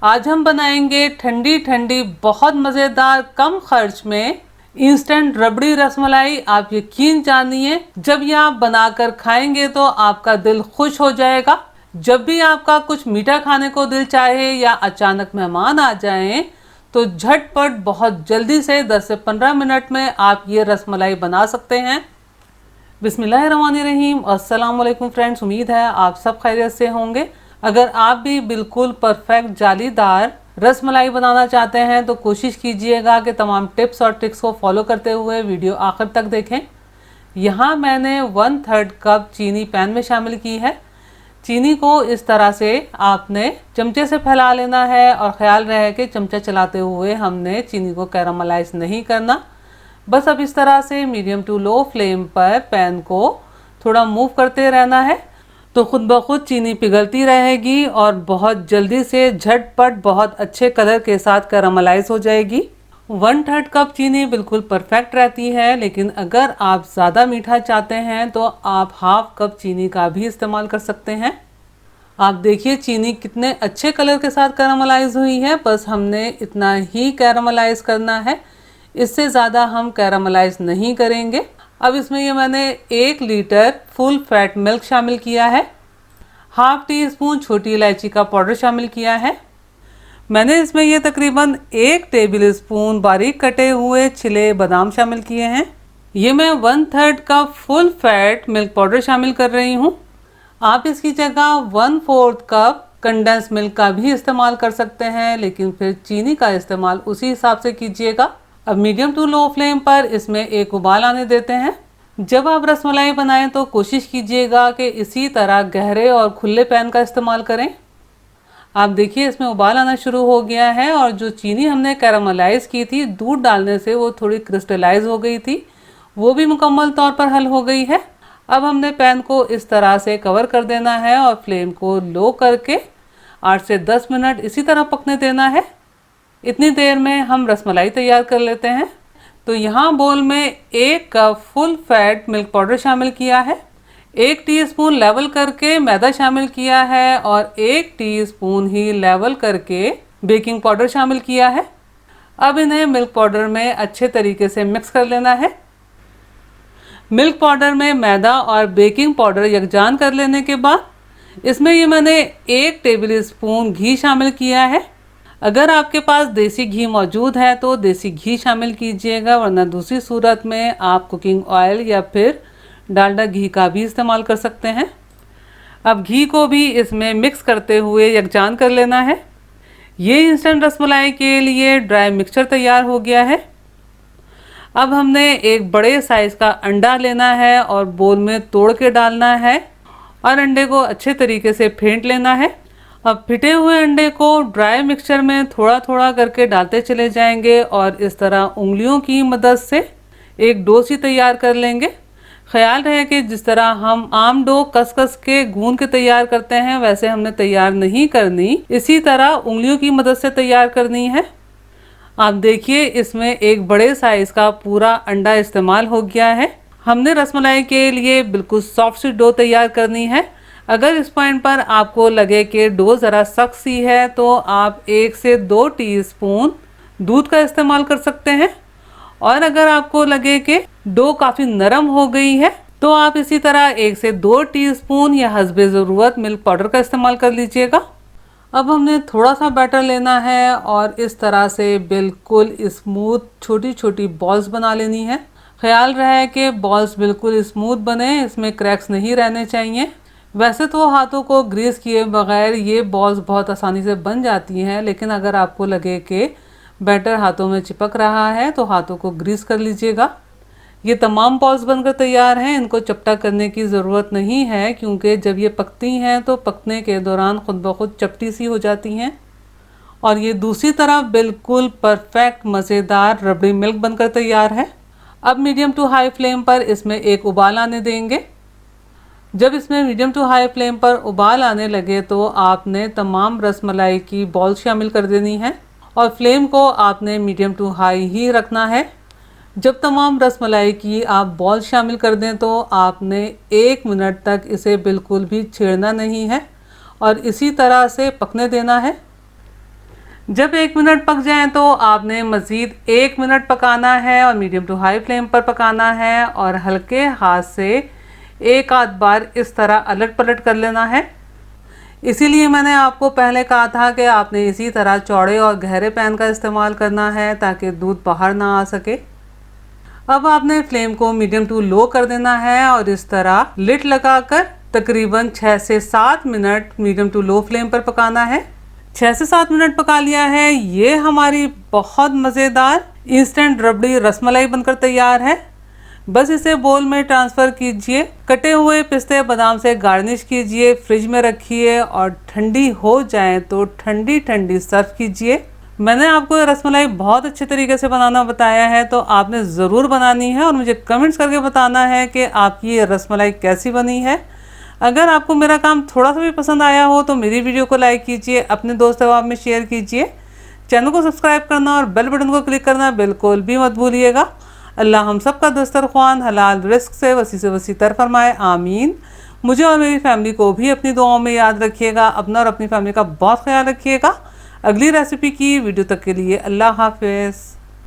आज हम बनाएंगे ठंडी ठंडी बहुत मज़ेदार कम खर्च में इंस्टेंट रबड़ी रसमलाई। आप यकीन जानिए, जब ये आप बनाकर खाएंगे तो आपका दिल खुश हो जाएगा। जब भी आपका कुछ मीठा खाने को दिल चाहे या अचानक मेहमान आ जाएं, तो झटपट बहुत जल्दी से 10 से 15 मिनट में आप ये रसमलाई बना सकते हैं। बिस्मिल्लाहिर्रहमानिर्रहीम। अस्सलाम वालेकुम फ्रेंड्स, उम्मीद है आप सब खैरियत से होंगे। अगर आप भी बिल्कुल परफेक्ट जालीदार रसमलाई बनाना चाहते हैं तो कोशिश कीजिएगा कि तमाम टिप्स और ट्रिक्स को फॉलो करते हुए वीडियो आखिर तक देखें। यहाँ मैंने 1/3 कप चीनी पैन में शामिल की है। चीनी को इस तरह से आपने चमचे से फैला लेना है और ख्याल रहे कि चमचा चलाते हुए हमने चीनी को कैरामलाइज नहीं करना। बस अब इस तरह से मीडियम टू लो फ्लेम पर पैन को थोड़ा मूव करते रहना है, तो खुद ब खुद चीनी पिघलती रहेगी और बहुत जल्दी से झटपट बहुत अच्छे कलर के साथ कैरामलाइज हो जाएगी। 1/3 कप चीनी बिल्कुल परफेक्ट रहती है, लेकिन अगर आप ज़्यादा मीठा चाहते हैं तो आप 1/2 कप चीनी का भी इस्तेमाल कर सकते हैं। आप देखिए चीनी कितने अच्छे कलर के साथ कैरामलाइज हुई है। बस हमने इतना ही कैरामलाइज करना है, इससे ज़्यादा हम कैरामलाइज नहीं करेंगे। अब इसमें ये मैंने 1 लीटर फुल फैट मिल्क शामिल किया है। 1/2 टीस्पून छोटी इलायची का पाउडर शामिल किया है। मैंने इसमें ये तकरीबन 1 टेबल स्पून बारीक कटे हुए छिले बादाम शामिल किए हैं। ये मैं 1/3 cup full fat milk powder शामिल कर रही हूँ। आप इसकी जगह 1/4 कप कंडेंस मिल्क का भी इस्तेमाल कर सकते हैं, लेकिन फिर चीनी का इस्तेमाल उसी हिसाब से कीजिएगा। अब मीडियम टू लो फ्लेम पर इसमें एक उबाल आने देते हैं। जब आप रसमलाई बनाएं तो कोशिश कीजिएगा कि इसी तरह गहरे और खुले पैन का इस्तेमाल करें। आप देखिए इसमें उबाल आना शुरू हो गया है और जो चीनी हमने कैरामलाइज की थी दूध डालने से वो थोड़ी क्रिस्टलाइज हो गई थी, वो भी मुकम्मल तौर पर हल हो गई है। अब हमने पैन को इस तरह से कवर कर देना है और फ्लेम को लो करके 8 से 10 मिनट इसी तरह पकने देना है। इतनी देर में हम रसमलाई तैयार कर लेते हैं। तो यहाँ बोल में 1 cup full fat milk powder शामिल किया है, 1 टीस्पून लेवल करके मैदा शामिल किया है और 1 टीस्पून ही लेवल करके बेकिंग पाउडर शामिल किया है। अब इन्हें मिल्क पाउडर में अच्छे तरीके से मिक्स कर लेना है। मिल्क पाउडर में मैदा और बेकिंग पाउडर यकजान कर लेने के बाद इसमें ये मैंने 1 टेबल स्पून घी शामिल किया है। अगर आपके पास देसी घी मौजूद है तो देसी घी शामिल कीजिएगा, वरना दूसरी सूरत में आप कुकिंग ऑयल या फिर डालडा घी का भी इस्तेमाल कर सकते हैं। अब घी को भी इसमें मिक्स करते हुए यकजान कर लेना है। ये इंस्टेंट रसमलाई के लिए ड्राई मिक्सचर तैयार हो गया है। अब हमने एक बड़े साइज़ का अंडा लेना है और बोल में तोड़ के डालना है और अंडे को अच्छे तरीके से फेंट लेना है। अब फिटे हुए अंडे को ड्राई मिक्सचर में थोड़ा थोड़ा करके डालते चले जाएंगे और इस तरह उंगलियों की मदद से एक डो सी तैयार कर लेंगे। ख्याल रहे कि जिस तरह हम आम डो कस कस के गूंद के तैयार करते हैं वैसे हमने तैयार नहीं करनी, इसी तरह उंगलियों की मदद से तैयार करनी है। आप देखिए इसमें एक बड़े साइज़ का पूरा अंडा इस्तेमाल हो गया है। हमने रसमलाई के लिए बिल्कुल सॉफ्ट सी डो तैयार करनी है। अगर इस पॉइंट पर आपको लगे कि डो ज़रा सख्त सी है तो आप 1 से 2 टीस्पून दूध का इस्तेमाल कर सकते हैं, और अगर आपको लगे कि डो काफ़ी नरम हो गई है तो आप इसी तरह 1 से 2 टीस्पून या हस्बे ज़रूरत मिल्क पाउडर का इस्तेमाल कर लीजिएगा। अब हमने थोड़ा सा बैटर लेना है और इस तरह से बिल्कुल स्मूथ छोटी छोटी बॉल्स बना लेनी है। ख्याल रहे कि बॉल्स बिल्कुल स्मूथ बने, इसमें क्रैक्स नहीं रहने चाहिए। वैसे तो हाथों को ग्रीस किए बगैर ये बॉल्स बहुत आसानी से बन जाती हैं, लेकिन अगर आपको लगे कि बैटर हाथों में चिपक रहा है तो हाथों को ग्रीस कर लीजिएगा। ये तमाम बॉल्स बनकर तैयार हैं, इनको चपटा करने की ज़रूरत नहीं है, क्योंकि जब ये पकती हैं तो पकने के दौरान खुद ब खुद चपटी सी हो जाती हैं। और ये दूसरी तरफ बिल्कुल परफेक्ट मज़ेदार रबड़ी मिल्क बनकर तैयार है। अब मीडियम टू हाई फ्लेम पर इसमें एक उबाल आने देंगे। जब इसमें मीडियम टू हाई फ्लेम पर उबाल आने लगे तो आपने तमाम रसमलाई की बॉल शामिल कर देनी है और फ्लेम को आपने मीडियम टू हाई ही रखना है। जब तमाम रसमलाई की आप बॉल शामिल कर दें तो आपने 1 मिनट तक इसे बिल्कुल भी छेड़ना नहीं है और इसी तरह से पकने देना है। जब 1 मिनट पक जाएं तो आपने मज़ीद 1 मिनट पकाना है और मीडियम टू हाई फ्लेम पर पकाना है और हल्के हाथ से एक आध बार इस तरह अलट पलट कर लेना है। इसीलिए मैंने आपको पहले कहा था कि आपने इसी तरह चौड़े और गहरे पैन का इस्तेमाल करना है ताकि दूध बाहर ना आ सके। अब आपने फ्लेम को मीडियम टू लो कर देना है और इस तरह लिड लगाकर तकरीबन 6 से 7 minute medium to low flame पर पकाना है। 6 से 7 मिनट पका लिया है। ये हमारी बहुत मज़ेदार इंस्टेंट रबड़ी रसमलाई बनकर तैयार है। बस इसे बोल में ट्रांसफ़र कीजिए, कटे हुए पिस्ते बादाम से गार्निश कीजिए, फ्रिज में रखिए और ठंडी हो जाए तो ठंडी ठंडी सर्व कीजिए। मैंने आपको रसमलाई बहुत अच्छे तरीके से बनाना बताया है, तो आपने ज़रूर बनानी है और मुझे कमेंट्स करके बताना है कि आपकी ये रसमलाई कैसी बनी है। अगर आपको मेरा काम थोड़ा सा भी पसंद आया हो तो मेरी वीडियो को लाइक कीजिए, अपने दोस्त अहबाब में शेयर कीजिए, चैनल को सब्सक्राइब करना और बेल बटन को क्लिक करना बिल्कुल भी मत भूलिएगा। अल्लाह हम सब का दस्तरख्वान हलाल रिस्क से वसी तर फरमाए, आमीन। मुझे और मेरी फैमिली को भी अपनी दुआओं में याद रखिएगा। अपना और अपनी फैमिली का बहुत ख्याल रखिएगा। अगली रेसिपी की वीडियो तक के लिए अल्लाह हाफिज़।